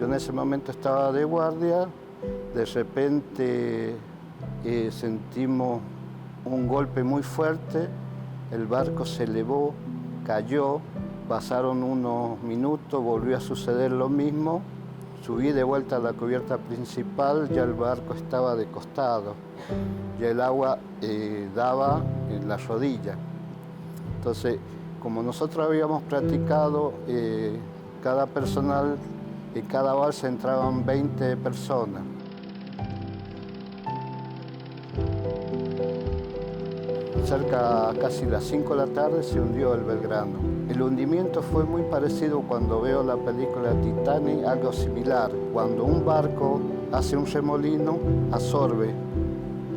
Yo en ese momento estaba de guardia, de repente sentimos un golpe muy fuerte, el barco se elevó, cayó, pasaron unos minutos, volvió a suceder lo mismo, subí de vuelta a la cubierta principal, ya el barco estaba de costado, ya el agua daba en la rodilla. Entonces, como nosotros habíamos practicado, cada personal, en cada balsa entraban 20 personas. Cerca casi las 5 de la tarde se hundió el Belgrano. El hundimiento fue muy parecido cuando veo la película Titanic, algo similar. Cuando un barco hace un remolino, absorbe,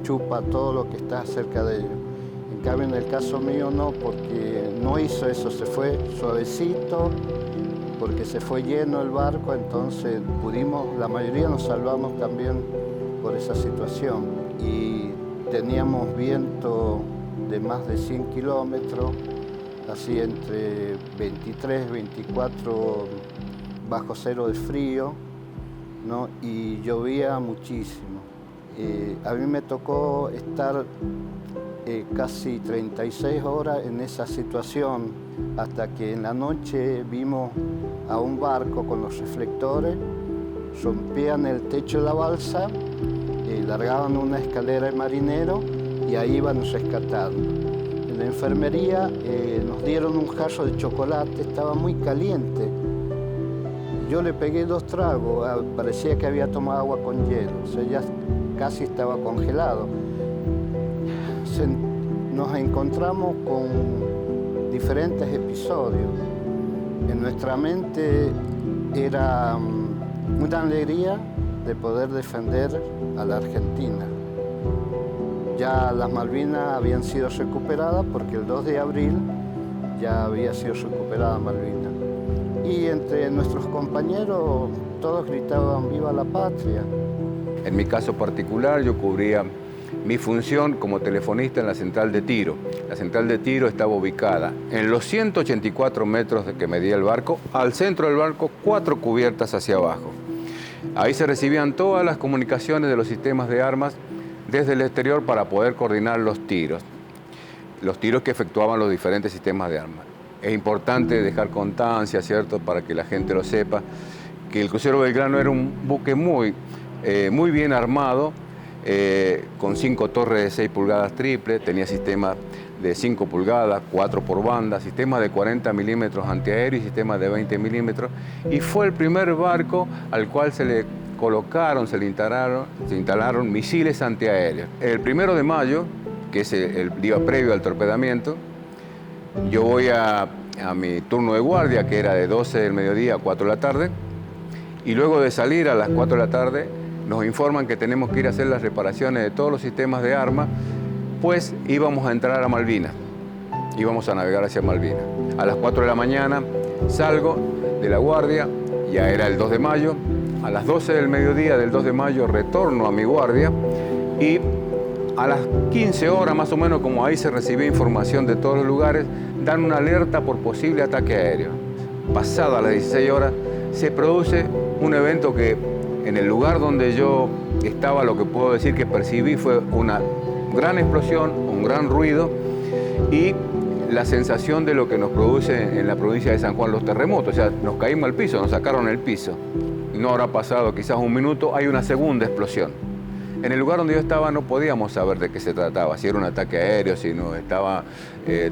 chupa todo lo que está cerca de ellos. En cambio, en el caso mío no, porque no hizo eso, se fue suavecito, porque se fue lleno el barco, entonces la mayoría nos salvamos también por esa situación. Y teníamos viento de más de 100 kilómetros, así entre 23, 24 bajo cero de frío, ¿no? Y llovía muchísimo. A mí me tocó estar casi 36 horas en esa situación, hasta que en la noche vimos a un barco con los reflectores, rompían el techo de la balsa, largaban una escalera de marinero y ahí iban rescatando. En la enfermería nos dieron un jarro de chocolate, estaba muy caliente. Yo le pegué 2 tragos, parecía que había tomado agua con hielo, o sea, ya casi estaba congelado. Nos encontramos con diferentes episodios. En nuestra mente era una alegría de poder defender a la Argentina. Ya las Malvinas habían sido recuperadas porque el 2 de abril ya había sido recuperada Malvinas. Y entre nuestros compañeros todos gritaban ¡Viva la patria! En mi caso particular yo cubría mi función como telefonista en la central de tiro. La central de tiro estaba ubicada en los 184 metros que medía el barco, al centro del barco 4 cubiertas hacia abajo. Ahí se recibían todas las comunicaciones de los sistemas de armas desde el exterior para poder coordinar los tiros que efectuaban los diferentes sistemas de armas. Es importante dejar constancia, ¿cierto?, para que la gente lo sepa, que el crucero Belgrano era un buque muy bien armado, con 5 torres de 6 pulgadas triple, tenía sistema de 5 pulgadas, 4 por banda, sistema de 40 milímetros antiaéreo y sistema de 20 milímetros, y fue el primer barco al cual se le colocaron, se instalaron misiles antiaéreos. El 1 de mayo, que es el día previo al torpedamiento, yo voy a mi turno de guardia, que era de 12 del mediodía a 4 de la tarde, y luego de salir a las 4 de la tarde, nos informan que tenemos que ir a hacer las reparaciones de todos los sistemas de armas, pues íbamos a entrar a Malvinas, íbamos a navegar hacia Malvinas. A las 4 de la mañana salgo de la guardia, ya era el 2 de mayo, a las 12 del mediodía del 2 de mayo retorno a mi guardia y a las 15 horas más o menos, como ahí se recibía información de todos los lugares, dan una alerta por posible ataque aéreo. Pasada las 16 horas se produce un evento que en el lugar donde yo estaba, lo que puedo decir que percibí fue una gran explosión, un gran ruido y la sensación de lo que nos produce en la provincia de San Juan los terremotos. O sea, nos caímos al piso, nos sacaron el piso. No habrá pasado quizás un minuto, hay una segunda explosión. En el lugar donde yo estaba no podíamos saber de qué se trataba, si era un ataque aéreo, si nos estaba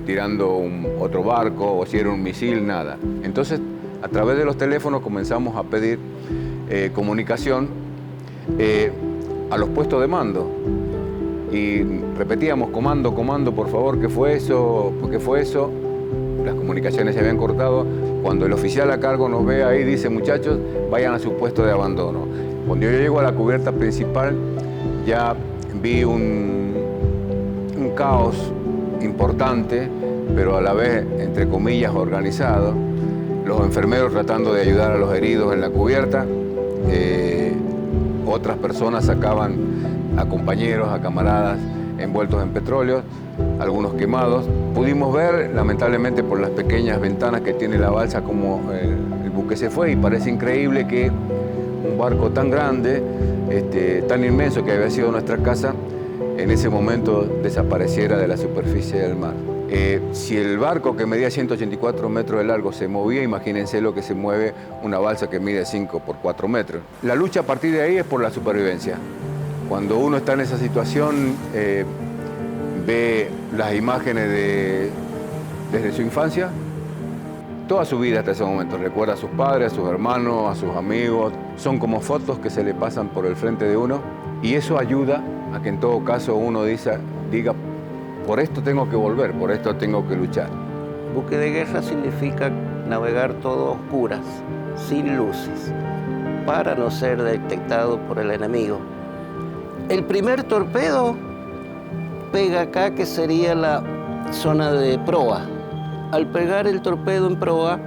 tirando otro barco o si era un misil, nada. Entonces, a través de los teléfonos comenzamos a pedir comunicación a los puestos de mando y repetíamos comando, comando, por favor, ¿qué fue eso? ¿Qué fue eso? Las comunicaciones se habían cortado. Cuando el oficial a cargo nos ve ahí, dice, muchachos, vayan a su puesto de abandono. Cuando yo llego a la cubierta principal, ya vi un caos importante, pero a la vez, entre comillas, organizado. Los enfermeros tratando de ayudar a los heridos en la cubierta. Otras personas sacaban a compañeros, a camaradas envueltos en petróleo, algunos quemados. Pudimos ver, lamentablemente, por las pequeñas ventanas que tiene la balsa, como el buque se fue, y parece increíble que barco tan grande, tan inmenso que había sido nuestra casa, en ese momento desapareciera de la superficie del mar. Si el barco que medía 184 metros de largo se movía, imagínense lo que se mueve una balsa que mide 5 por 4 metros. La lucha a partir de ahí es por la supervivencia. Cuando uno está en esa situación, ve las imágenes desde su infancia, toda su vida hasta ese momento. Recuerda a sus padres, a sus hermanos, a sus amigos. Son como fotos que se le pasan por el frente de uno y eso ayuda a que en todo caso uno diga, por esto tengo que volver, por esto tengo que luchar. Buque de guerra significa navegar todo a oscuras, sin luces, para no ser detectado por el enemigo. El primer torpedo pega acá, que sería la zona de proa. Al pegar el torpedo en proa,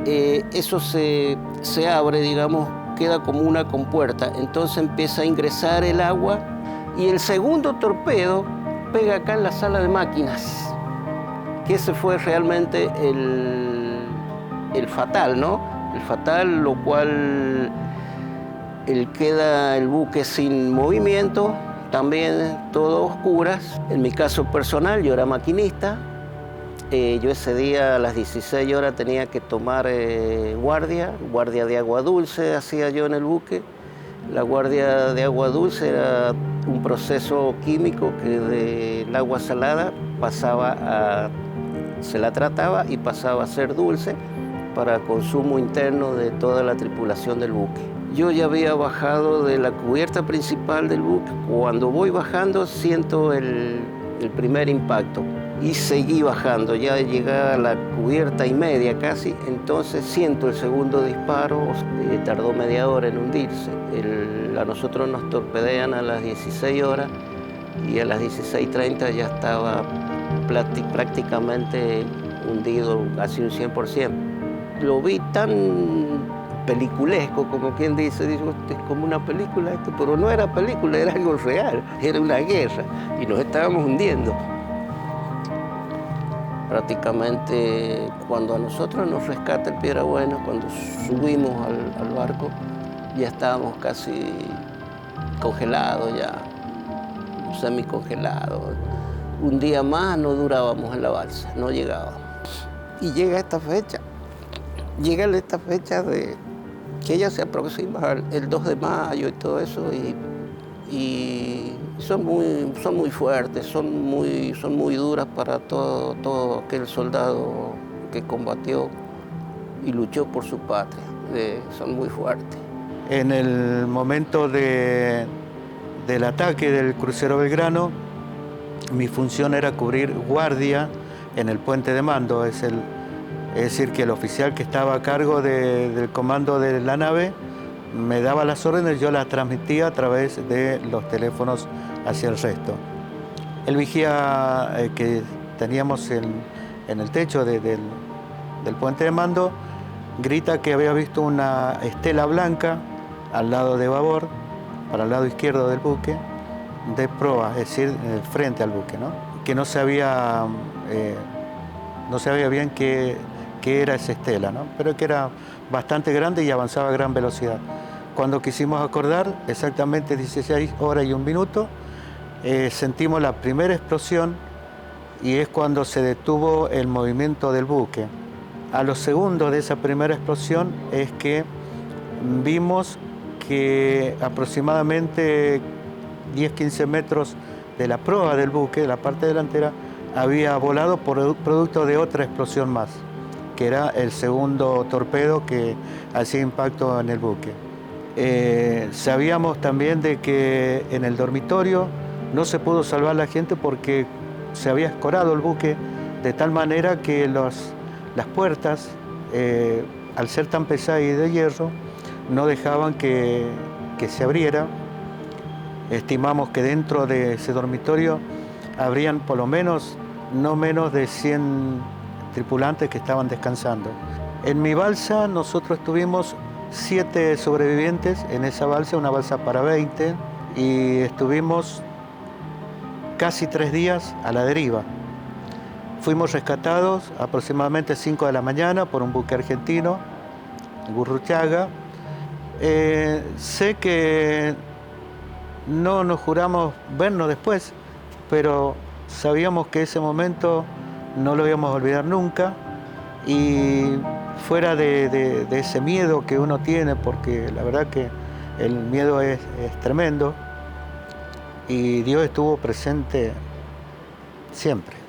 eso se abre, digamos, queda como una compuerta. Entonces empieza a ingresar el agua y el segundo torpedo pega acá en la sala de máquinas, que ese fue realmente el fatal, ¿no? El fatal, lo cual queda el buque sin movimiento, también todo a oscuras. En mi caso personal, yo era maquinista. Yo ese día a las 16 horas tenía que tomar guardia de agua dulce hacía yo en el buque. La guardia de agua dulce era un proceso químico que del agua salada se la trataba y pasaba a ser dulce para consumo interno de toda la tripulación del buque. Yo ya había bajado de la cubierta principal del buque. Cuando voy bajando siento el primer impacto y seguí bajando, ya llegué a la cubierta y media casi, entonces siento el segundo disparo, tardó media hora en hundirse. A nosotros nos torpedean a las 16 horas y a las 16:30 ya estaba prácticamente hundido, casi un 100%. Lo vi tan peliculesco, como quien dice, digo, es como una película esto, pero no era película, era algo real, era una guerra y nos estábamos hundiendo. Prácticamente cuando a nosotros nos rescata el Piedrabuena, cuando subimos al barco, ya estábamos casi congelados, ya semicongelados. Un día más no durábamos en la balsa, no llegábamos. Y llega esta fecha de que ella se aproxima el 2 de mayo y todo eso, y son muy fuertes, son muy duras para todo aquel soldado que combatió y luchó por su patria. Son muy fuertes. En el momento del ataque del crucero Belgrano, mi función era cubrir guardia en el puente de mando. Es decir, que el oficial que estaba a cargo del comando de la nave me daba las órdenes, yo las transmitía a través de los teléfonos hacia el resto. El vigía que teníamos en el techo del puente de mando grita que había visto una estela blanca al lado de babor, para el lado izquierdo del buque, de proa, es decir, frente al buque, ¿no? Que no sabía bien qué era esa estela, ¿no? Pero que era bastante grande y avanzaba a gran velocidad. Cuando quisimos acordar, exactamente 16 horas y 1 minuto, sentimos la primera explosión y es cuando se detuvo el movimiento del buque. A los segundos de esa primera explosión es que vimos que aproximadamente 10-15 metros de la proa del buque, de la parte delantera, había volado por producto de otra explosión más, que era el segundo torpedo que hacía impacto en el buque. Sabíamos también de que en el dormitorio no se pudo salvar la gente porque se había escorado el buque de tal manera que las puertas, al ser tan pesadas y de hierro, no dejaban que se abriera. Estimamos que dentro de ese dormitorio habrían por lo menos no menos de 100 tripulantes que estaban descansando. En mi balsa nosotros tuvimos 7 sobrevivientes en esa balsa, una balsa para 20, y estuvimos casi 3 días a la deriva. Fuimos rescatados aproximadamente 5 de la mañana por un buque argentino, Gurruchaga. Sé que no nos juramos vernos después, pero sabíamos que ese momento no lo íbamos a olvidar nunca, y fuera de ese miedo que uno tiene, porque la verdad que el miedo es tremendo, y Dios estuvo presente siempre.